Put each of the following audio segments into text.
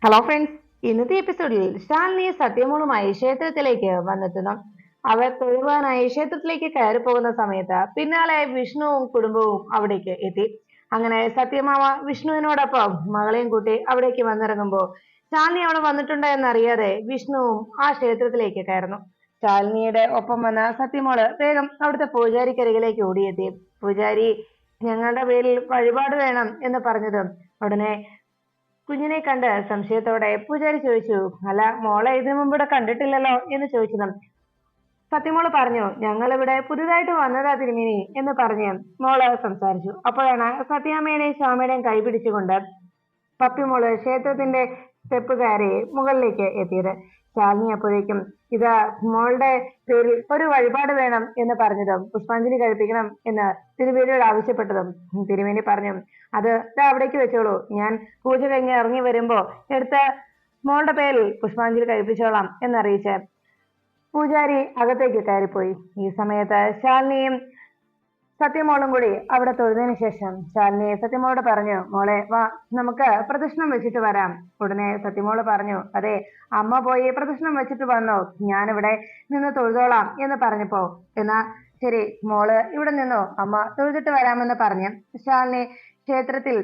Hello friends, ഇന്നത്തെ എപ്പിസോഡിൽ ശാലിനി സത്യമോളുമായി ക്ഷേത്രത്തിലേക്ക് വന്നെത്തുന്നു. അവർ തൊഴുവാനായി ക്ഷേത്രത്തിലേക്ക് കയറി പോകുന്ന സമയത്ത് പിന്നാലെ വിഷ്ണുവും കുടുംബവും അവിടേക്ക് എത്തി. അങ്ങനെ സത്യമാവ വിഷ്ണുവിനോടൊപ്പം മകളെയും കൂട്ടി അവിടേക്ക് വന്നിറങ്ങുമ്പോൾ ശാലിനി അവിടെ വന്നിട്ടുണ്ട് എന്നറിയാതെ വിഷ്ണുവും ആ ക്ഷേത്രത്തിലേക്ക് കയറുന്നു. ശാലിനിയുടെ ഒപ്പം വന്ന സത്യമോള് വേഗം അവിടുത്തെ പൂജാരിക്കരികിലേക്ക് ഓടിയെത്തി. പൂജാരി ഞങ്ങളുടെ പേരിൽ വഴിപാട് വേണം എന്ന് പറഞ്ഞതും ഉടനെ കുഞ്ഞിനെ കണ്ട് സംശയത്തോടെ പൂജാരി ചോദിച്ചു, അല്ല മോളെ ഇതിനു മുമ്പ് ഇവിടെ കണ്ടിട്ടില്ലല്ലോ എന്ന് ചോദിച്ചതും സത്യമോള് പറഞ്ഞു, ഞങ്ങൾ ഇവിടെ പുതുതായിട്ട് വന്നതാ തിരുമേനി എന്ന് പറഞ്ഞ് മോള് സംസാരിച്ചു. അപ്പോഴാണ് സത്യാമ്മയുടെയും ശ്യാമയുടെയും കൈ പിടിച്ചുകൊണ്ട് പപ്പിമോള് ക്ഷേത്രത്തിന്റെ സ്റ്റെപ്പ് കയറി മുകളിലേക്ക് എത്തിയത്. ശാലിനി അപ്പോഴേക്കും ഇത് മോളുടെ പേരിൽ ഒരു വഴിപാട് വേണം എന്ന് പറഞ്ഞതും പുഷ്പാഞ്ജലി കഴിപ്പിക്കണം എന്ന് തിരുമേനിയോട് ആവശ്യപ്പെട്ടതും തിരുമേനി പറഞ്ഞു, അത് അവിടേക്ക് വെച്ചോളൂ, ഞാൻ പൂജ കഴിഞ്ഞ് ഇറങ്ങി വരുമ്പോ എടുത്ത് മോളുടെ പേരിൽ പുഷ്പാഞ്ജലി കഴിപ്പിച്ചോളാം എന്നറിയിച്ച് പൂജാരി അകത്തേക്ക് കയറിപ്പോയി. ഈ സമയത്ത് ശാലിനിയും സത്യമോളും കൂടി അവിടെ തൊഴുതിനു ശേഷം ശാലിനി സത്യമോളോട് പറഞ്ഞു, മോളെ വാ നമുക്ക് പ്രദക്ഷിണം വെച്ചിട്ട് വരാം. ഉടനെ സത്യമോള് പറഞ്ഞു, അതെ അമ്മ പോയി പ്രദക്ഷിണം വെച്ചിട്ട് വന്നോ, ഞാനിവിടെ നിന്ന് തൊഴുതോളാം എന്ന് പറഞ്ഞപ്പോ എന്നാ ശരി മോള് ഇവിടെ നിന്നോ, അമ്മ തൊഴുതിട്ട് വരാമെന്ന് പറഞ്ഞ് ശാലിനി ക്ഷേത്രത്തിൽ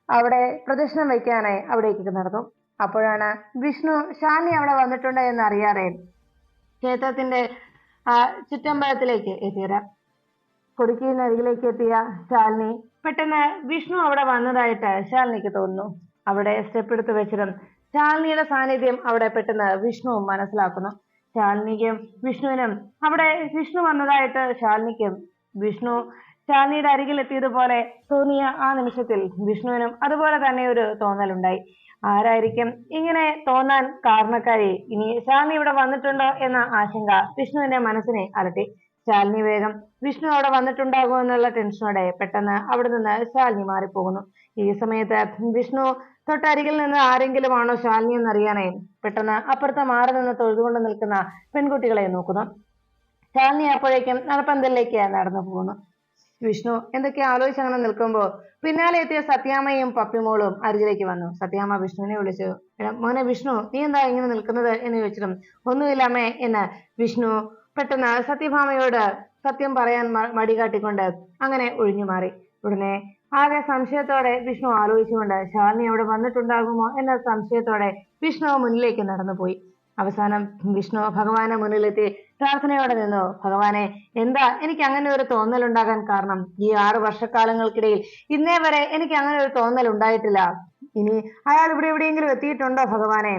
അവിടെ പ്രദക്ഷിണം വയ്ക്കാനായി അവിടേക്ക് നടന്നു. അപ്പോഴാണ് വിഷ്ണു ശാലിനി അവിടെ വന്നിട്ടുണ്ട് എന്നറിയാതെ ക്ഷേത്രത്തിന്റെ ചുറ്റമ്പലത്തിലേക്ക് എത്തിയത്. കൊടിക്കീഴിനരികിലേക്ക് എത്തിയ ശാലിനി പെട്ടെന്ന് വിഷ്ണു അവിടെ വന്നതായിട്ട് ശാലിനിക്ക് തോന്നുന്നു. അവിടെ സ്റ്റെപ്പ് എടുത്ത് വെച്ചിട്ടും ശാലിനിയുടെ സാന്നിധ്യം അവിടെ പെട്ടെന്ന് വിഷ്ണുവും മനസ്സിലാക്കുന്നു. ശാലിനിക്കും വിഷ്ണുവിനും അവിടെ വിഷ്ണു വന്നതായിട്ട് ശാലിനിക്കും വിഷ്ണു ശാലിനിയുടെ അരികിൽ എത്തിയതുപോലെ തോന്നിയ ആ നിമിഷത്തിൽ വിഷ്ണുവിനും അതുപോലെ തന്നെ ഒരു തോന്നലുണ്ടായി. ആരായിരിക്കും ഇങ്ങനെ തോന്നാൻ കാരണക്കാരി? ഇനി ശാലിനി ഇവിടെ വന്നിട്ടുണ്ടോ എന്ന ആശങ്ക വിഷ്ണുവിന്റെ മനസ്സിനെ അലട്ടി. ശാലിനി വേഗം വിഷ്ണു അവിടെ വന്നിട്ടുണ്ടാകുമോ എന്നുള്ള ടെൻഷനോടെ പെട്ടെന്ന് അവിടെ നിന്ന് ശാലിനി മാറിപ്പോകുന്നു. ഈ സമയത്ത് വിഷ്ണു തൊട്ടരികിൽ നിന്ന് ആരെങ്കിലും ആണോ ശാലിനി എന്നറിയാനേ പെട്ടെന്ന് അപ്പുറത്ത് മാറി നിന്ന് തൊഴുതുകൊണ്ട് നിൽക്കുന്ന പെൺകുട്ടികളെ നോക്കുന്നു. ശാലിനി അപ്പോഴേക്കും നടപ്പന്തലിലേക്ക് നടന്നു പോകുന്നു. വിഷ്ണു എന്തൊക്കെ ആലോചിച്ച് അങ്ങനെ നിൽക്കുമ്പോൾ പിന്നാലെ എത്തിയ സത്യാമ്മയും പപ്പിമോളും അരികിലേക്ക് വന്നു. സത്യാമ്മ വിഷ്ണുവിനെ വിളിച്ചു, മോനെ വിഷ്ണു നീ എന്താ ഇങ്ങനെ നിൽക്കുന്നത് എന്ന് ചോദിച്ചിട്ടും ഒന്നുമില്ലാമേ എന്ന് വിഷ്ണു പെട്ടെന്ന് സത്യഭാമയോട് സത്യം പറയാൻ മടി കാട്ടിക്കൊണ്ട് അങ്ങനെ ഒഴിഞ്ഞു മാറി. ഉടനെ ആകെ സംശയത്തോടെ വിഷ്ണു ആലോചിച്ചുകൊണ്ട് ശാലിനി അവിടെ വന്നിട്ടുണ്ടാകുമോ എന്ന സംശയത്തോടെ വിഷ്ണു മുന്നിലേക്ക് നടന്നുപോയി. അവസാനം വിഷ്ണു ഭഗവാന്റെ മുന്നിലെത്തി പ്രാർത്ഥനയോടെ നിന്നു. ഭഗവാനെ, എന്താ എനിക്ക് അങ്ങനെ ഒരു തോന്നൽ ഉണ്ടാകാൻ കാരണം? ഈ 6 വർഷക്കാലങ്ങൾക്കിടയിൽ ഇന്നേ വരെ എനിക്ക് അങ്ങനെ ഒരു തോന്നൽ ഉണ്ടായിട്ടില്ല. ഇനി അയാൾ ഇവിടെ എവിടെയെങ്കിലും എത്തിയിട്ടുണ്ടോ ഭഗവാനെ?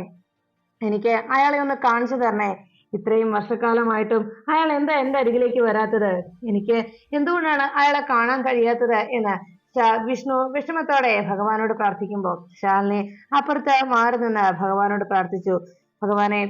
എനിക്ക് അയാളെ ഒന്ന് കാണിച്ചു തരണേ. ഇത്രയും വർഷക്കാലമായിട്ടും അയാൾ എന്താ എന്റെ അരികിലേക്ക് വരാത്തത്? എനിക്ക് എന്തുകൊണ്ടാണ് അയാളെ കാണാൻ കഴിയാത്തത് എന്ന് വിഷ്ണു വിഷമത്തോടെ ഭഗവാനോട് പ്രാർത്ഥിക്കുമ്പോൾ ശാലിനി അപ്പുറത്ത് മാറി നിന്ന് ഭഗവാനോട് പ്രാർത്ഥിച്ചു, ഭഗവാനെ,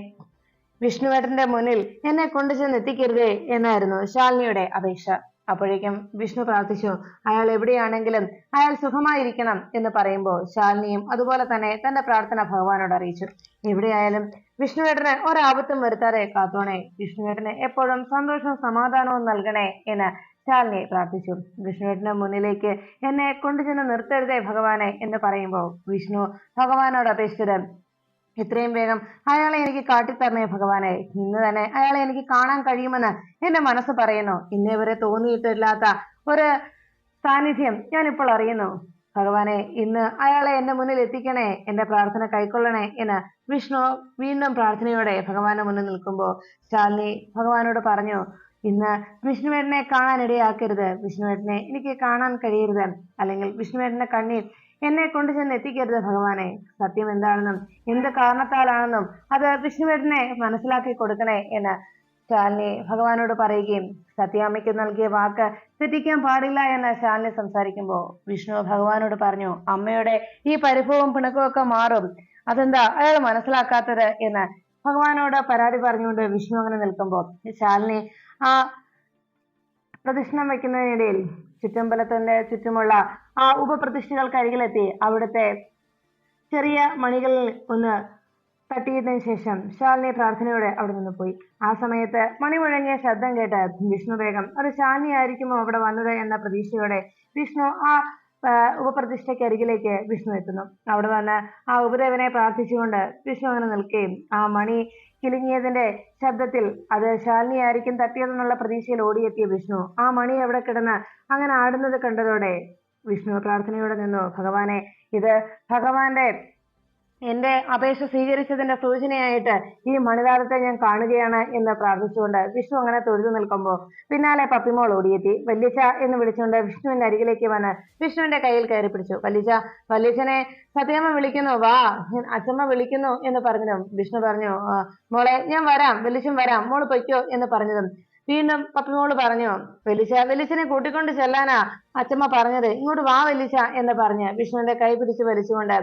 വിഷ്ണുവേട്ടന്റെ മുന്നിൽ എന്നെ കൊണ്ടുചെന്ന് എത്തിക്കരുതേ എന്നായിരുന്നു ശാലിനിയുടെ അപേക്ഷ. അപ്പോഴേക്കും വിഷ്ണു പ്രാർത്ഥിച്ചു, അയാൾ എവിടെയാണെങ്കിലും അയാൾ സുഖമായിരിക്കണം എന്ന് പറയുമ്പോൾ ശാലിനിയും അതുപോലെ തന്നെ തന്റെ പ്രാർത്ഥന ഭഗവാനോട് അറിയിച്ചു. എവിടെയായാലും വിഷ്ണുവേട്ടന് ഒരാപത്തും വരുത്താതെ കാത്തോണേ, വിഷ്ണുവേട്ടന് എപ്പോഴും സന്തോഷവും സമാധാനവും നൽകണേ എന്ന് ശാലിനി പ്രാർത്ഥിച്ചു. വിഷ്ണുവേട്ടന്റെ മുന്നിലേക്ക് എന്നെ കൊണ്ടുചെന്ന് നിർത്തരുതേ ഭഗവാനെ എന്ന് പറയുമ്പോൾ വിഷ്ണു ഭഗവാനോട് അപേക്ഷിച്ചത്, എത്രയും വേഗം അയാളെ എനിക്ക് കാട്ടിത്തരണേ ഭഗവാനെ, ഇന്ന് തന്നെ അയാളെ എനിക്ക് കാണാൻ കഴിയുമെന്ന് എന്റെ മനസ്സ് പറയുന്നു. ഇന്നേ വരെ തോന്നിയിട്ടില്ലാത്ത ഒരു സാന്നിധ്യം ഞാൻ ഇപ്പോൾ അറിയുന്നു. ഭഗവാനെ, ഇന്ന് അയാളെ എന്റെ മുന്നിൽ എത്തിക്കണേ, എന്റെ പ്രാർത്ഥന കൈക്കൊള്ളണേ എന്ന് വിഷ്ണു വീണ്ടും പ്രാർത്ഥനയോടെ ഭഗവാന്റെ മുന്നിൽ നിൽക്കുമ്പോൾ ശാലിനി ഭഗവാനോട് പറഞ്ഞു, ഇന്ന് വിഷ്ണുവേട്ടനെ കാണാൻ ഇടയാക്കരുത്, വിഷ്ണുവേട്ടനെ എനിക്ക് കാണാൻ കഴിയരുത്, അല്ലെങ്കിൽ വിഷ്ണുവേട്ടന്റെ കണ്ണിൽ എന്നെ കൊണ്ട് ചെന്ന് എത്തിക്കരുത് ഭഗവാനെ. സത്യം എന്താണെന്നും എന്ത് കാരണത്താലാണെന്നും അത് വിഷ്ണുവേട്ടനെ മനസ്സിലാക്കി കൊടുക്കണേ എന്ന് ശാലിനി ഭഗവാനോട് പറയുകയും സത്യാമ്മയ്ക്ക് നൽകിയ വാക്ക് തെറ്റിക്കാൻ പാടില്ല എന്ന് ശാലിനി സംസാരിക്കുമ്പോൾ വിഷ്ണു ഭഗവാനോട് പറഞ്ഞു, അമ്മയുടെ ഈ പരിഭവവും പിണക്കവും ഒക്കെ മാറും, അതെന്താ അയാൾ മനസ്സിലാക്കാത്തത് എന്ന് ഭഗവാനോട് പരാതി പറഞ്ഞുകൊണ്ട് വിഷ്ണു അങ്ങനെ നിൽക്കുമ്പോൾ ശാലിനി ആ പ്രദക്ഷിണം വയ്ക്കുന്നതിനിടയിൽ ചുറ്റമ്പലത്തിന്റെ ചുറ്റുമുള്ള ആ ഉപപ്രതിഷ്ഠകൾക്കരികിലെത്തി അവിടുത്തെ ചെറിയ മണികളിൽ ഒന്ന് തട്ടിയതിനു ശേഷം ശാലിനി പ്രാർത്ഥനയോടെ അവിടെ നിന്ന് പോയി. ആ സമയത്ത് മണി മുഴങ്ങിയ ശബ്ദം കേട്ട് വിഷ്ണു വേഗം അത് ശാലിനി ആയിരിക്കുമോ അവിടെ വന്നത് എന്ന പ്രതീക്ഷയോടെ വിഷ്ണു ആ ഉപപ്രതിഷ്ഠയ്ക്കരികിലേക്ക് വിഷ്ണു എത്തുന്നു. അവിടെ വന്ന് ആ ഉപദേവനെ പ്രാർത്ഥിച്ചുകൊണ്ട് വിഷ്ണു അങ്ങനെ നിൽക്കുകയും ആ മണി കിലുങ്ങിയതിന്റെ ശബ്ദത്തിൽ അത് ശാലിനി ആയിരിക്കും തട്ടിയതെന്നുള്ള പ്രതീക്ഷയിൽ ഓടിയെത്തിയ വിഷ്ണു ആ മണി അവിടെ കിടന്ന് അങ്ങനെ ആടുന്നത് കണ്ടതോടെ വിഷ്ണു പ്രാർത്ഥനയോടെ നിന്നു. ഭഗവാനെ, ഇത് ഭഗവാന്റെ എന്റെ അപേക്ഷ സ്വീകരിച്ചതിന്റെ സൂചനയായിട്ട് ഈ മണിനാഥത്തെ ഞാൻ കാണുകയാണ് എന്ന് പ്രാർത്ഥിച്ചുകൊണ്ട് വിഷ്ണു അങ്ങനെ തൊഴുതു നിൽക്കുമ്പോൾ പിന്നാലെ പപ്പിമോൾ ഓടിയെത്തി. വല്യച്ഛ എന്ന് വിളിച്ചുകൊണ്ട് വിഷ്ണുവിന്റെ അരികിലേക്ക് വന്ന് വിഷ്ണുവിന്റെ കയ്യിൽ കയറി പിടിച്ചു. വല്യച്ഛനെ സത്യമ്മ വിളിക്കുന്നു, വാ, അച്ഛമ്മ വിളിക്കുന്നു എന്ന് പറഞ്ഞതും വിഷ്ണു പറഞ്ഞു, മോളെ ഞാൻ വരാം, വല്യച്ഛൻ വരാം, മോള് പൊയ്ക്കോ എന്ന് പറഞ്ഞതും വീണ്ടും പപ്പിമോള് പറഞ്ഞു, വല്യച്ഛനെ കൂട്ടിക്കൊണ്ട് ചെല്ലാനാ അച്ഛമ്മ പറഞ്ഞത്, ഇങ്ങോട്ട് വാ വല്യച്ഛ എന്ന് പറഞ്ഞ് വിഷ്ണുവിന്റെ കൈ പിടിച്ച് വലിച്ചുകൊണ്ട്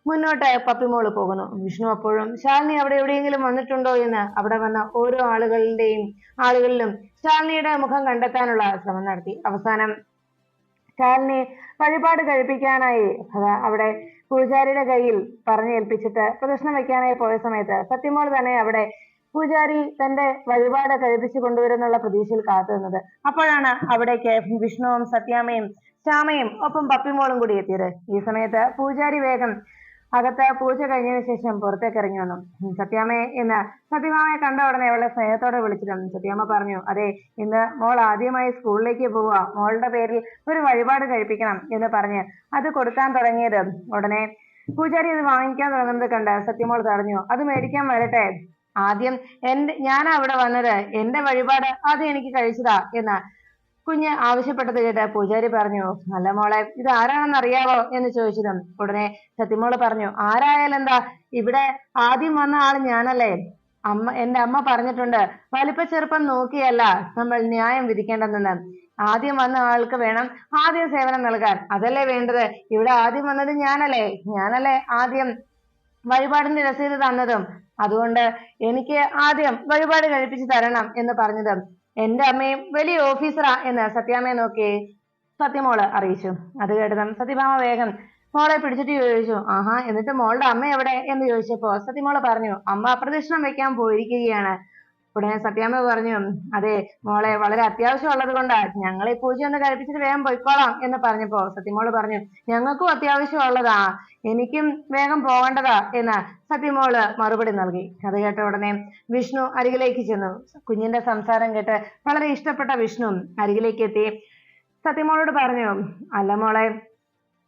മുന്നോട്ട് പപ്പിമോള് പോകുന്നു. വിഷ്ണു അപ്പോഴും ശാലിനി അവിടെ എവിടെയെങ്കിലും വന്നിട്ടുണ്ടോ എന്ന് അവിടെ വന്ന ഓരോ ആളുകളിലും ശാലിനിയുടെ മുഖം കണ്ടെത്താനുള്ള ശ്രമം നടത്തി. അവസാനം ശാലിനി വഴിപാട് കഴിപ്പിക്കാനായി അവിടെ പൂജാരിയുടെ കയ്യിൽ പറഞ്ഞേൽപ്പിച്ചിട്ട് പ്രദക്ഷിണം വയ്ക്കാനായി പോയ സമയത്ത് സത്യമോൾ തന്നെ അവിടെ പൂജാരി തന്റെ വഴിപാട് കഴിപ്പിച്ചു കൊണ്ടുവരുന്നുള്ള പ്രതീക്ഷയിൽ കാത്തു നിന്നത്. അപ്പോഴാണ് അവിടേക്ക് വിഷ്ണുവും സത്യാമ്മയും ശ്യാമയും ഒപ്പം പപ്പിമോളും കൂടി എത്തിയത്. ഈ സമയത്ത് പൂജാരി വേഗം അകത്ത് പൂജ കഴിഞ്ഞതിന് ശേഷം പുറത്തേക്ക് ഇറങ്ങി വന്നു. സത്യാമ്മയെ എന്ന് സത്യഭാമയെ കണ്ട ഉടനെ അവളെ സ്നേഹത്തോടെ വിളിച്ചിരുന്നു. സത്യാമ്മ പറഞ്ഞു, അതെ, ഇന്ന് മോൾ ആദ്യമായി സ്കൂളിലേക്ക് പോവുക, മോളുടെ പേരിൽ ഒരു വഴിപാട് കഴിപ്പിക്കണം എന്ന് പറഞ്ഞ് അത് കൊടുക്കാൻ തുടങ്ങിയത് ഉടനെ പൂജാരി അത് വാങ്ങിക്കാൻ തുടങ്ങുന്നത് കണ്ട് സത്യമോൾ തടഞ്ഞു. അത് മേടിക്കാൻ വരട്ടെ, ആദ്യം ഞാനാ അവിടെ വന്നത്, എന്റെ വഴിപാട് ആദ്യം എനിക്ക് കഴിച്ചതാ എന്ന് കുഞ്ഞ് ആവശ്യപ്പെട്ടത് കേട്ട് പൂജാരി പറഞ്ഞു, നല്ല മോളെ, ഇത് ആരാണെന്ന് അറിയാവോ എന്ന് ചോദിച്ചതും ഉടനെ സത്യമോള് പറഞ്ഞു, ആരായാലും എന്താ, ഇവിടെ ആദ്യം വന്ന ആള് ഞാനല്ലേ. എന്റെ അമ്മ പറഞ്ഞിട്ടുണ്ട്, വലിപ്പ ചെറുപ്പം നോക്കിയല്ല നമ്മൾ ന്യായം വിധിക്കേണ്ടതെന്ന്. ആദ്യം വന്ന ആൾക്ക് വേണം ആദ്യം സേവനം നൽകാൻ, അതല്ലേ വേണ്ടത്. ഇവിടെ ആദ്യം വന്നത് ഞാനല്ലേ ആദ്യം വഴിപാടിന്റെ രസീത് തന്നതും, അതുകൊണ്ട് എനിക്ക് ആദ്യം വഴിപാട് കഴിപ്പിച്ചു തരണം എന്ന് പറഞ്ഞതും എന്റെ അമ്മയും വലിയ ഓഫീസറാ എന്ന് സത്യാമ്മയെ നോക്കി സത്യമോള് അറിയിച്ചു. അത് കേട്ടതും സത്യഭാമ വേഗം മോളെ പിടിച്ചിട്ട് ചോദിച്ചു, ആഹാ, എന്നിട്ട് മോളുടെ അമ്മ എവിടെ എന്ന് ചോദിച്ചപ്പോ സത്യമോള് പറഞ്ഞു, അമ്മ പ്രദക്ഷിണം വെക്കാൻ പോയിരിക്കുകയാണ്. ഉടനെ സത്യാമ്മ പറഞ്ഞു, അതെ മോളെ, വളരെ അത്യാവശ്യം ഉള്ളത് കൊണ്ടാ ഞങ്ങൾ ഈ പൂജ ഒന്ന് കഴിപ്പിച്ചിട്ട് വേഗം പോയിക്കോളാം എന്ന് പറഞ്ഞപ്പോ സത്യമോള് പറഞ്ഞു, ഞങ്ങൾക്കും അത്യാവശ്യം ഉള്ളതാ, എനിക്കും വേഗം പോകേണ്ടതാ എന്ന് സത്യമോള് മറുപടി നൽകി. അത് കേട്ട ഉടനെ വിഷ്ണു അരികിലേക്ക് ചെന്നു. കുഞ്ഞിന്റെ സംസാരം കേട്ട് വളരെ ഇഷ്ടപ്പെട്ട വിഷ്ണു അരികിലേക്ക് എത്തി സത്യമോളോട് പറഞ്ഞു, അല്ല മോളെ,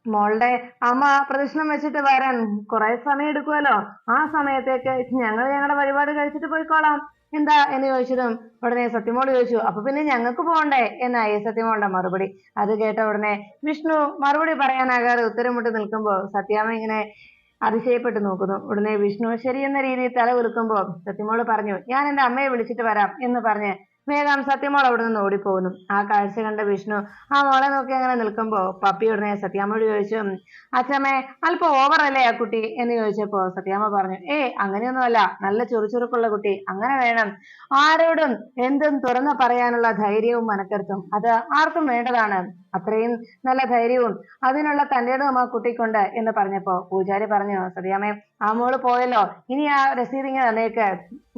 മോളുടെ അമ്മ പ്രദക്ഷിണം വെച്ചിട്ട് വരാൻ കുറെ സമയം എടുക്കുമല്ലോ, ആ സമയത്തേക്ക് ഞങ്ങൾ ഞങ്ങളുടെ വഴിപാട് കഴിച്ചിട്ട് പോയിക്കോളാം, എന്താ എന്ന് ചോദിച്ചതും ഉടനെ സത്യമോള് ചോദിച്ചു, അപ്പൊ പിന്നെ ഞങ്ങൾക്ക് പോകണ്ടേ എന്നായി സത്യമോളുടെ മറുപടി. അത് കേട്ട ഉടനെ വിഷ്ണു മറുപടി പറയാനാകാതെ ഉത്തരം മുട്ടി നിൽക്കുമ്പോൾ സത്യാമ്മ ഇങ്ങനെ അതിശയപ്പെട്ട് നോക്കുന്നു. ഉടനെ വിഷ്ണു ശരിയെന്ന രീതിയിൽ തല ഉലുക്കുമ്പോൾ സത്യമോള് പറഞ്ഞു, ഞാൻ എന്റെ അമ്മയെ വിളിച്ചിട്ട് വരാം എന്ന് പറഞ്ഞ് വേഗം സത്യമോൾ അവിടെ നിന്ന് ഓടിപ്പോകുന്നു. ആ കാഴ്ച കണ്ട വിഷ്ണു ആ മോളെ നോക്കി അങ്ങനെ നിൽക്കുമ്പോ പപ്പി ഉടനെ സത്യാമ്മയോട് ചോദിച്ചു, അച്ഛമ്മേ, അല്പം ഓവർ അല്ലേ ആ കുട്ടി എന്ന് ചോദിച്ചപ്പോ സത്യാമ്മ പറഞ്ഞു, അങ്ങനെയൊന്നുമല്ല, നല്ല ചുറുചുറുക്കുള്ള കുട്ടി, അങ്ങനെ വേണം. ആരോടും എന്തും തുറന്നു പറയാനുള്ള ധൈര്യവും മനക്കരുത്തും അത് ആർക്കും വേണ്ടതാണ്. അത്രയും നല്ല ധൈര്യവും അതിനുള്ള തന്റേടവും ആ കുട്ടിക്കുണ്ട് എന്ന് പറഞ്ഞപ്പോ പൂജാരി പറഞ്ഞു, സത്യാമ്മേ, ആ മോള് പോയല്ലോ, ഇനി ആ രസീത് ഇങ്ങനെ തന്നേക്ക്,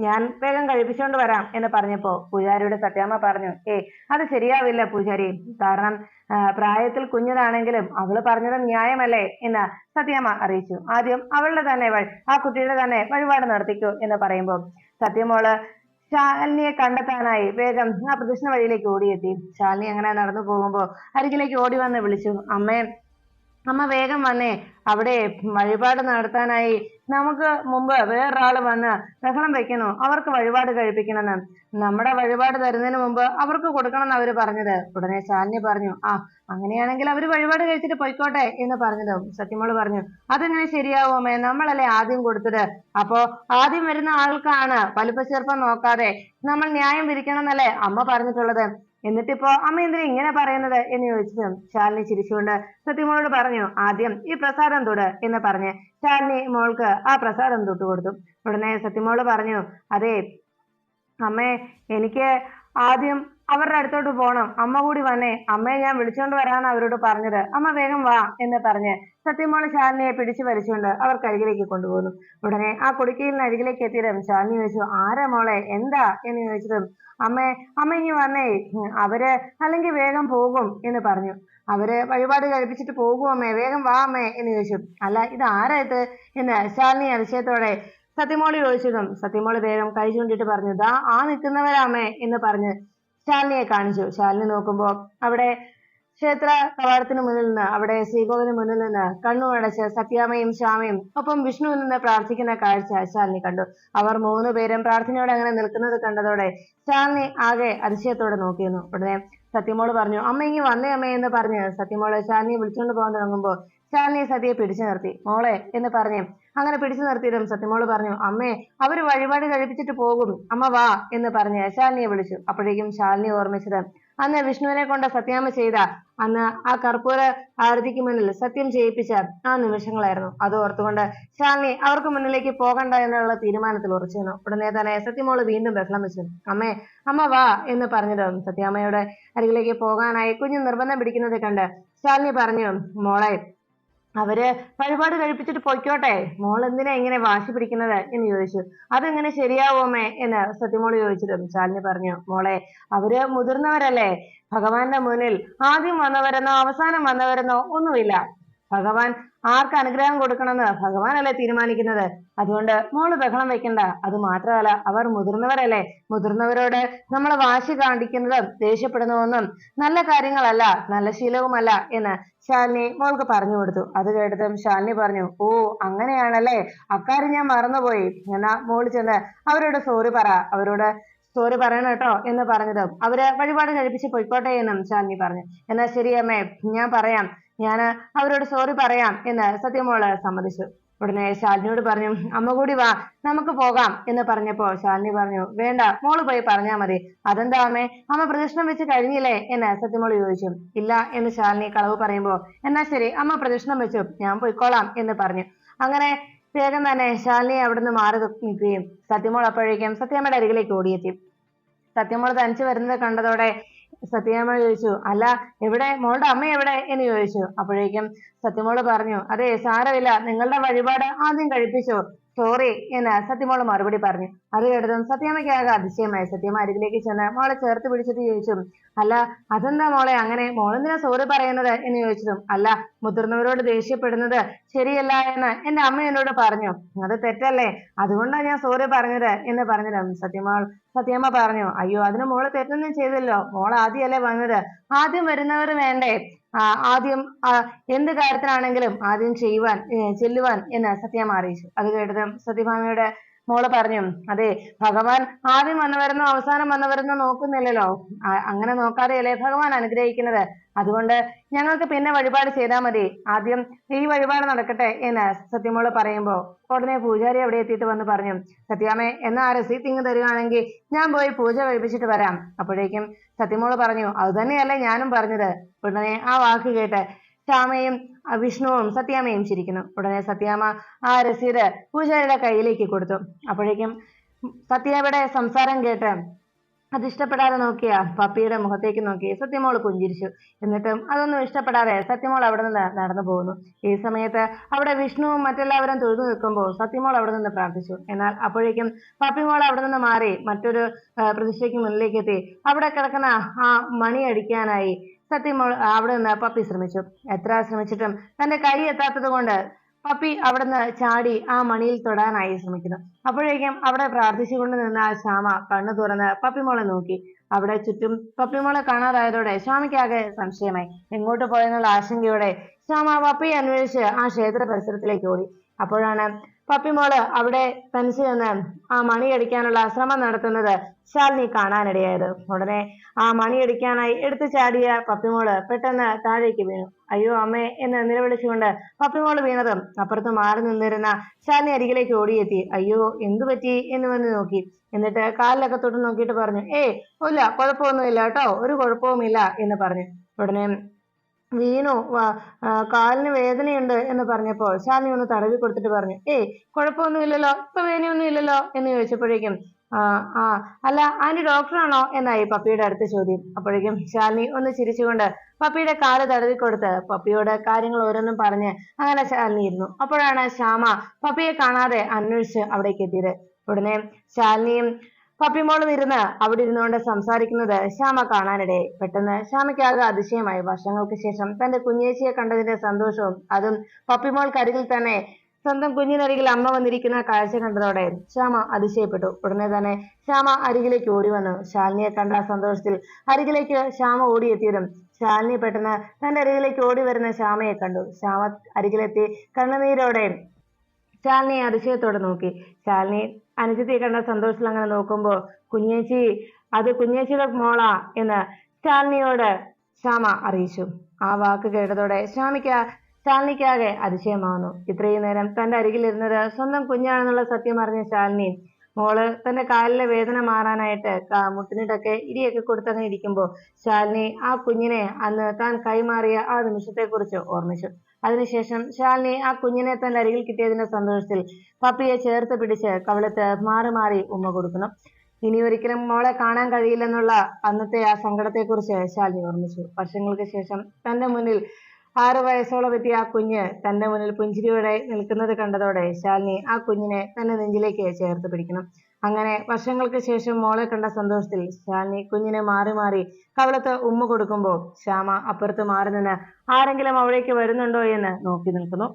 ഞാൻ വേഗം കഴിപ്പിച്ചോണ്ട് വരാം എന്ന് പറഞ്ഞപ്പോ പൂജാരിയുടെ സത്യാമ്മ പറഞ്ഞു, അത് ശരിയാവില്ല പൂജാരി, കാരണം പ്രായത്തിൽ കുഞ്ഞതാണെങ്കിലും അവള് പറഞ്ഞത് ന്യായമല്ലേ എന്ന് സത്യാമ്മ അറിയിച്ചു. ആദ്യം അവളുടെ തന്നെ ആ കുട്ടിയുടെ തന്നെ വഴിപാട് നടത്തിക്കൂ എന്ന് പറയുമ്പോൾ സത്യമോള് ശാലിനിയെ കണ്ടെത്താനായി വേഗം ആ പ്രദക്ഷിണ വഴിയിലേക്ക് ഓടിയെത്തി. ശാലിനി അങ്ങനെ നടന്നു പോകുമ്പോ അരികിലേക്ക് ഓടി വന്ന് വിളിച്ചു, അമ്മ വേഗം വന്നേ, അവിടെ വഴിപാട് നടത്താനായി നമുക്ക് മുമ്പ് വേറൊരാള് വന്ന് ബഹളം വെക്കുന്നു, അവർക്ക് വഴിപാട് കഴിപ്പിക്കണമെന്ന്. നമ്മുടെ വഴിപാട് തരുന്നതിന് മുമ്പ് അവർക്ക് കൊടുക്കണമെന്ന് അവര് പറഞ്ഞത്. ഉടനെ ശാലിനി പറഞ്ഞു, അങ്ങനെയാണെങ്കിൽ അവര് വഴിപാട് കഴിച്ചിട്ട് പൊയ്ക്കോട്ടെ എന്ന് പറഞ്ഞതും സത്യമോള് പറഞ്ഞു, അതെങ്ങനെ ശരിയാവുമേ, നമ്മളല്ലേ ആദ്യം കൊടുത്തത്, അപ്പോ ആദ്യം വരുന്ന ആൾക്കാണ് വലിപ്പ ചെറുപ്പം നോക്കാതെ നമ്മൾ ന്യായം വിധിക്കണം എന്നല്ലേ അമ്മ പറഞ്ഞിട്ടുള്ളത്, എന്നിട്ടിപ്പോ അമ്മ എന്തിനാ ഇങ്ങനെ പറയുന്നത് എന്ന് ചോദിച്ചതും ശാലിനി ചിരിച്ചുകൊണ്ട് സത്യമോളോട് പറഞ്ഞു, ആദ്യം ഈ പ്രസാദം തൊട് എന്ന് പറഞ്ഞ് ശാലിനി മോൾക്ക് ആ പ്രസാദം തൊട്ടുകൊടുത്തു. ഉടനെ സത്യമോള് പറഞ്ഞു, അതെ അമ്മേ, എനിക്ക് ആദ്യം അവരുടെ അടുത്തോട്ട് പോണം, അമ്മ കൂടി വന്നേ, അമ്മയെ ഞാൻ വിളിച്ചോണ്ട് വരാന്ന് അവരോട് പറഞ്ഞത്, അമ്മ വേഗം വാ എന്ന് പറഞ്ഞ് സത്യമോള് ശാലിനിയെ പിടിച്ചു വലിച്ചുകൊണ്ട് അവർക്കരികിലേക്ക് കൊണ്ടുപോകുന്നു. ഉടനെ ആ കുടുക്കയിലിന് അരികിലേക്ക് എത്തിയതും ശാലിനി ചോദിച്ചു, ആരാ മോളെ, എന്താ എന്ന് ചോദിച്ചതും, അമ്മേ, അമ്മ ഇനി വന്നേ, അവര് അല്ലെങ്കിൽ വേഗം പോകും എന്ന് പറഞ്ഞു. അവര് വഴിപാട് കഴിപ്പിച്ചിട്ട് പോകും അമ്മേ, വേഗം വാ അമ്മേ എന്ന് ചോദിച്ചു. അല്ല, ഇത് ആരാ ഇത് എന്ന് ശാലിനി അതിശയത്തോടെ സത്യമോള് ചോദിച്ചതും സത്യമോള് വേഗം കൈ ചൂണ്ടിട്ട് പറഞ്ഞു, ദാ ആ നിൽക്കുന്നവരാമേ എന്ന് പറഞ്ഞ് ശാലിനിയെ കാണിച്ചു. ശാലിനി നോക്കുമ്പോ അവിടെ ക്ഷേത്ര കവാടത്തിന് മുന്നിൽ നിന്ന്, അവിടെ ശ്രീകോവിലിന് മുന്നിൽ നിന്ന് കണ്ണു അടച്ച് സത്യാമ്മയും ശ്യാമയും ഒപ്പം വിഷ്ണുവിൽ നിന്ന് പ്രാർത്ഥിക്കുന്ന കാഴ്ച ശാലിനി കണ്ടു. അവർ 3 പേരും പ്രാർത്ഥനയോടെ അങ്ങനെ നിൽക്കുന്നത് കണ്ടതോടെ ശാലിനി ആകെ അതിശയത്തോടെ നോക്കിയിരുന്നു. ഉടനെ സത്യമോള് പറഞ്ഞു, അമ്മ ഇങ്ങി വന്നേ അമ്മേ എന്ന് പറഞ്ഞ് സത്യമോള് ശാലിനിയെ വിളിച്ചുകൊണ്ട് പോകാൻ തുടങ്ങുമ്പോൾ ശാലിനി സതിയെ പിടിച്ചു നിർത്തി. മോളെ എന്ന് പറഞ്ഞ് അങ്ങനെ പിടിച്ചു നിർത്തിയതും സത്യമോള് പറഞ്ഞു, അമ്മേ, അവര് വഴിപാട് കഴിപ്പിച്ചിട്ട് പോകും, അമ്മ വാ എന്ന് പറഞ്ഞ് ശാലിനിയെ വിളിച്ചു. അപ്പോഴേക്കും ശാലിനി ഓർമ്മിച്ചത് അന്ന് വിഷ്ണുവിനെ കൊണ്ട് സത്യാമ്മ ചെയ്ത അന്ന് ആ കർപ്പൂര ആരതിക്ക് മുന്നിൽ സത്യം ചെയ്യിപ്പിച്ച ആ നിമിഷങ്ങളായിരുന്നു. അത് ഓർത്തുകൊണ്ട് ശാലിനി അവർക്ക് മുന്നിലേക്ക് പോകണ്ട എന്നുള്ള തീരുമാനത്തിൽ ഉറച്ചിരുന്നു. ഉടനെ തന്നെ സത്യമോള് വീണ്ടും ബഹളം വെച്ചു. അമ്മേ, അമ്മ വാ എന്ന് പറഞ്ഞതും സത്യാമ്മയുടെ അരികിലേക്ക് പോകാനായി കുഞ്ഞ് നിർബന്ധം പിടിക്കുന്നത് കണ്ട് ശാലിനി പറഞ്ഞു, മോളെ, അവര് വഴിപാട് കഴിപ്പിച്ചിട്ട് പൊയ്ക്കോട്ടെ, മോൾ എന്തിനാ ഇങ്ങനെ വാശി പിടിക്കുന്നത് എന്ന് ചോദിച്ചു. അതെങ്ങനെ ശരിയാവുമേ എന്ന് സത്യമോള് ചോദിച്ചതും ശാലിനി പറഞ്ഞു, മോളെ, അവര് മുതിർന്നവരല്ലേ, ഭഗവാന്റെ മുന്നിൽ ആദ്യം വന്നവരെന്നോ അവസാനം വന്നവരെന്നോ ഒന്നുമില്ല. ഭഗവാൻ ആർക്ക് അനുഗ്രഹം കൊടുക്കണമെന്ന് ഭഗവാനല്ലേ തീരുമാനിക്കുന്നത്. അതുകൊണ്ട് മോള് ബഹളം വെക്കണ്ട. അത് മാത്രമല്ല, അവർ മുതിർന്നവരല്ലേ, മുതിർന്നവരോട് നമ്മൾ വാശി കാണിക്കുന്നതും ദേഷ്യപ്പെടുന്നതൊന്നും നല്ല കാര്യങ്ങളല്ല, നല്ല ശീലവുമല്ല എന്ന് ശാലിനി മോൾക്ക് പറഞ്ഞു കൊടുത്തു. അത് കേട്ടതും ശാലിനി പറഞ്ഞു, ഓ അങ്ങനെയാണല്ലേ, അക്കാര്യം ഞാൻ മറന്നുപോയി. എന്നാ മോള് ചെന്ന് അവരോട് സോറി പറ, അവരോട് സോറി പറയണം കേട്ടോ എന്ന് പറഞ്ഞതും അവര് വഴിപാട് കഴിപ്പിച്ച് പൊയ്ക്കോട്ടെ എന്നും ശാലിനി പറഞ്ഞു. എന്നാ ശരി അമ്മേ, ഞാൻ പറയാം, ഞാൻ അവരോട് സോറി പറയാം എന്ന് സത്യമോള് സമ്മതിച്ചു. ഉടനെ ശാലിനിയോട് പറഞ്ഞു, അമ്മ കൂടി വാ, നമുക്ക് പോകാം എന്ന് പറഞ്ഞപ്പോ ശാലിനി പറഞ്ഞു, വേണ്ട, മോള് പോയി പറഞ്ഞാ മതി. അതെന്താ അമ്മേ, അമ്മ പ്രദക്ഷിണം വെച്ച് കഴിഞ്ഞില്ലേ എന്ന് സത്യമോള് ചോദിച്ചു. ഇല്ല എന്ന് ശാലിനി കളവ് പറയുമ്പോ, എന്നാ ശരി, അമ്മ പ്രദക്ഷിണം വെച്ചു, ഞാൻ പോയിക്കോളാം എന്ന് പറഞ്ഞു. അങ്ങനെ വേഗം തന്നെ ശാലിനി അവിടുന്ന് മാറി നിൽക്കുകയും സത്യമോൾ അപ്പോഴേക്കും സത്യാമ്മയുടെ അരികിലേക്ക് ഓടിയെത്തി. സത്യമോൾ തനിച്ച് വരുന്നത് കണ്ടതോടെ സത്യാമ്മ ചോദിച്ചു, അല്ല, എവിടെ, മോളുടെ അമ്മ എവിടെ എന്ന് ചോദിച്ചു. അപ്പോഴേക്കും സത്യമോള് പറഞ്ഞു, അതെ സാരമില്ല, നിങ്ങളുടെ വഴിപാട് ആദ്യം കഴിപ്പിച്ചോ, സോറി എന്ന് സത്യമോള് മറുപടി പറഞ്ഞു. അത് കേട്ടതും സത്യാമ്മയ്ക്കാകെ അതിശയമായി. സത്യമ്മ അരികിലേക്ക് ചെന്ന് മോളെ ചേർത്ത് പിടിച്ചിട്ട് ചോദിച്ചു, അല്ല, അതെന്താ മോളെ അങ്ങനെ, മോളെന്തിനാ സോറി പറയുന്നത് എന്ന് ചോദിച്ചതും, അല്ല, മുതിർന്നവരോട് ദേഷ്യപ്പെടുന്നത് ശരിയല്ല എന്ന് എന്റെ അമ്മ എന്നോട് പറഞ്ഞു, അത് തെറ്റല്ലേ, അതുകൊണ്ടാണ് ഞാൻ സോറി പറഞ്ഞത് എന്ന് പറഞ്ഞതും സത്യമ്മ പറഞ്ഞു, അയ്യോ, അതിന് മോള് തെറ്റൊന്നും ചെയ്തല്ലോ, മോൾ ആദ്യമല്ലേ വന്നത്, ആദ്യം വരുന്നവർ വേണ്ടേ, ആദ്യം എന്ത് കാര്യത്തിനാണെങ്കിലും ആദ്യം ചെല്ലുവാൻ എന്ന് സത്യമ്മ അറിയിച്ചു. അത് കേട്ടതും സത്യഭാമയുടെ മോള് പറഞ്ഞു, അതെ, ഭഗവാൻ ആദ്യം വന്നവരെന്നോ അവസാനം വന്നവരെന്നോ നോക്കുന്നില്ലല്ലോ, അങ്ങനെ നോക്കാതെയല്ലേ ഭഗവാൻ അനുഗ്രഹിക്കുന്നത്. അതുകൊണ്ട് ഞങ്ങൾക്ക് പിന്നെ വഴിപാട് ചെയ്താൽ മതി, ആദ്യം ഈ വഴിപാട് നടക്കട്ടെ എന്ന് സത്യമോള് പറയുമ്പോ ഉടനെ പൂജാരി അവിടെ എത്തിയിട്ട് വന്ന് പറഞ്ഞു, സത്യാമ്മേ, എന്നാ രസീത് ഇങ്ങ് തരുവാണെങ്കിൽ ഞാൻ പോയി പൂജ കഴിപ്പിച്ചിട്ട് വരാം. അപ്പോഴേക്കും സത്യമോള് പറഞ്ഞു, അത് തന്നെയല്ലേ ഞാനും പറഞ്ഞത്. ഉടനെ ആ വാക്ക് കേട്ട് ശ്യാമയും വിഷ്ണുവും സത്യാമ്മയും ചിരിക്കുന്നു. ഉടനെ സത്യാമ്മ ആ രസീത് പൂജാരിയുടെ കയ്യിലേക്ക് കൊടുത്തു. അപ്പോഴേക്കും സത്യാമ്മയുടെ സംസാരം കേട്ട് അതിഷ്ടപ്പെടാതെ നോക്കിയ പപ്പിയുടെ മുഖത്തേക്ക് നോക്കി സത്യമോള് പുഞ്ചിരിച്ചു. എന്നിട്ടും അതൊന്നും ഇഷ്ടപ്പെടാതെ സത്യമോൾ അവിടെ നിന്ന് നടന്നു പോകുന്നു. ഈ സമയത്ത് അവിടെ വിഷ്ണുവും മറ്റെല്ലാവരും തൊഴുതു നിൽക്കുമ്പോൾ സത്യമോൾ അവിടെ നിന്ന് പ്രാർത്ഥിച്ചു. എന്നാൽ അപ്പോഴേക്കും പപ്പിമോൾ അവിടെ നിന്ന് മാറി മറ്റൊരു പ്രതിഷ്ഠയ്ക്ക് മുന്നിലേക്ക് എത്തി അവിടെ കിടക്കുന്ന ആ മണി അടിക്കാനായി സത്യമോൾ അവിടെ നിന്ന് പപ്പി ശ്രമിച്ചു. എത്ര ശ്രമിച്ചിട്ടും തന്റെ കൈ എത്താത്തത് കൊണ്ട് പപ്പി അവിടുന്ന് ചാടി ആ മണിയിൽ തൊടാനായി ശ്രമിക്കുന്നു. അപ്പോഴേക്കും അവിടെ പ്രാർത്ഥിച്ചുകൊണ്ട് നിന്ന ശ്യാമ കണ്ണു തുറന്ന് പപ്പിമോളെ നോക്കി. അവിടെ ചുറ്റും പപ്പിമോളെ കാണാതായതോടെ ശ്യാമയ്ക്കാകെ സംശയമായി. എങ്ങോട്ട് പോയെന്നുള്ള ആശങ്കയോടെ ശ്യാമ പപ്പിയെ അന്വേഷിച്ച് ആ ക്ഷേത്ര പരിസരത്തിലേക്ക് ഓടി. അപ്പോഴാണ് പപ്പിമോള് അവിടെ തനിച്ച് നിന്ന് ആ മണിയടിക്കാനുള്ള ശ്രമം നടത്തുന്നത് ശാലിനി കാണാനിടയായത്. ഉടനെ ആ മണിയടിക്കാനായി എടുത്തു ചാടിയ പപ്പിമോള് പെട്ടെന്ന് താഴേക്ക് വീണു. അയ്യോ അമ്മേ എന്ന് നിലവിളിച്ചുകൊണ്ട് പപ്പിമോള് വീണതും അപ്പുറത്ത് മാറി നിന്നിരുന്ന ശാലിനി അരികിലേക്ക് ഓടിയെത്തി. അയ്യോ എന്തു പറ്റി എന്ന് വന്ന് നോക്കി. എന്നിട്ട് കാലിലൊക്കെ തൊട്ട് നോക്കിയിട്ട് പറഞ്ഞു, ഇല്ല, കുഴപ്പമൊന്നുമില്ല കേട്ടോ, ഒരു കുഴപ്പവുമില്ല എന്ന് പറഞ്ഞു. ഉടനെ വീണു, കാലിന് വേദനയുണ്ട് എന്ന് പറഞ്ഞപ്പോ ശാലിനി ഒന്ന് തടവി കൊടുത്തിട്ട് പറഞ്ഞു, കുഴപ്പമൊന്നുമില്ലല്ലോ, ഇപ്പൊ വേദനയൊന്നും ഇല്ലല്ലോ എന്ന് ചോദിച്ചപ്പോഴേക്കും ആ അല്ല ആന്റി ഡോക്ടറാണോ എന്നായി പപ്പിയുടെ അടുത്ത ചോദ്യം. അപ്പോഴേക്കും ശാലിനി ഒന്ന് ചിരിച്ചുകൊണ്ട് പപ്പിയുടെ കാല് തടവി കൊടുത്ത് പപ്പിയോട് കാര്യങ്ങൾ ഓരോന്നും പറഞ്ഞ് അങ്ങനെ ശാലിനി ഇരുന്നു. അപ്പോഴാണ് ശ്യാമ പപ്പിയെ കാണാതെ അന്വേഷിച്ച് അവിടേക്ക് എത്തിയത്. ഉടനെ ശാലിനിയും പപ്പിമോളും ഇരുന്ന് അവിടെ ഇരുന്നുകൊണ്ട് സംസാരിക്കുന്നത് ശ്യാമ കാണാനിടയായി. പെട്ടെന്ന് ശ്യാമയ്ക്കാകെ അതിശയമായി. വർഷങ്ങൾക്ക് ശേഷം തന്റെ കുഞ്ഞേച്ചിയെ കണ്ടതിന്റെ സന്തോഷവും അതും പപ്പിമോൾക്കരികിൽ തന്നെ സ്വന്തം കുഞ്ഞിനരികിൽ അമ്മ വന്നിരിക്കുന്ന കാഴ്ച കണ്ടതോടെ ശ്യാമ അതിശയപ്പെട്ടു. ഉടനെ തന്നെ ശ്യാമ അരികിലേക്ക് ഓടി വന്നു. ശാലിനിയെ കണ്ട സന്തോഷത്തിൽ അരികിലേക്ക് ശ്യാമ ഓടിയെത്തിയതും ശാലിനി പെട്ടെന്ന് തന്റെ അരികിലേക്ക് ഓടി വരുന്ന ശ്യാമയെ കണ്ടു. ശ്യാമ അരികിലെത്തി കണ്ണുനീരോടെ ശാലിനിയെ അതിശയത്തോടെ നോക്കി. ശാലിനി അനുജത്തിയെ കണ്ട സന്തോഷത്തിൽ അങ്ങനെ നോക്കുമ്പോ കുഞ്ഞേച്ചി, അത് കുഞ്ഞേച്ചിയുടെ മോളാ എന്ന് ശാലിനിയോട് ശ്യാമ അറിയിച്ചു. ആ വാക്ക് കേട്ടതോടെ ശാലിനിക്കാകെ അതിശയമാവുന്നു. ഇത്രയും നേരം തന്റെ അരികിലിരുന്നത് സ്വന്തം കുഞ്ഞാണെന്നുള്ള സത്യം അറിഞ്ഞ ശാലിനി മോള് തന്റെ കാലിലെ വേദന മാറാനായിട്ട് മുട്ടിനിട്ടൊക്കെ ഇടിയൊക്കെ കൊടുത്തങ്ങനെ ഇരിക്കുമ്പോ ശാലിനി ആ കുഞ്ഞിനെ അന്ന് താൻ കൈമാറിയ ആ നിമിഷത്തെ കുറിച്ച് ഓർമ്മിച്ചു. അതിനുശേഷം ശാലിനി ആ കുഞ്ഞിനെ തന്റെ അരികിൽ കിട്ടിയതിന്റെ സന്തോഷത്തിൽ പപ്പിയെ ചേർത്ത് പിടിച്ച് കവിളത്ത് മാറി മാറി ഉമ്മ കൊടുക്കുന്നു. ഇനി ഒരിക്കലും മോളെ കാണാൻ കഴിയില്ലെന്നുള്ള അന്നത്തെ ആ സങ്കടത്തെക്കുറിച്ച് ശാലിനി ഓർമ്മിച്ചു. വർഷങ്ങൾക്ക് ശേഷം തന്റെ മുന്നിൽ 6 വയസ്സോളം എത്തിയ ആ കുഞ്ഞ് തന്റെ മുന്നിൽ പുഞ്ചിരിയോടെ നിൽക്കുന്നത് കണ്ടതോടെ ശാലിനി ആ കുഞ്ഞിനെ തന്റെ നെഞ്ചിലേക്ക് ചേർത്ത് പിടിക്കണം. അങ്ങനെ വർഷങ്ങൾക്ക് ശേഷം മോളെ കണ്ട സന്തോഷത്തിൽ ശാലിനി കുഞ്ഞിനെ മാറി മാറി കവിളത്ത് ഉമ്മ കൊടുക്കുമ്പോൾ ശ്യാമ അപ്പുറത്ത് മാറി നിന്ന് ആരെങ്കിലും അവിടേക്ക് വരുന്നുണ്ടോ എന്ന് നോക്കി നിൽക്കുന്നു.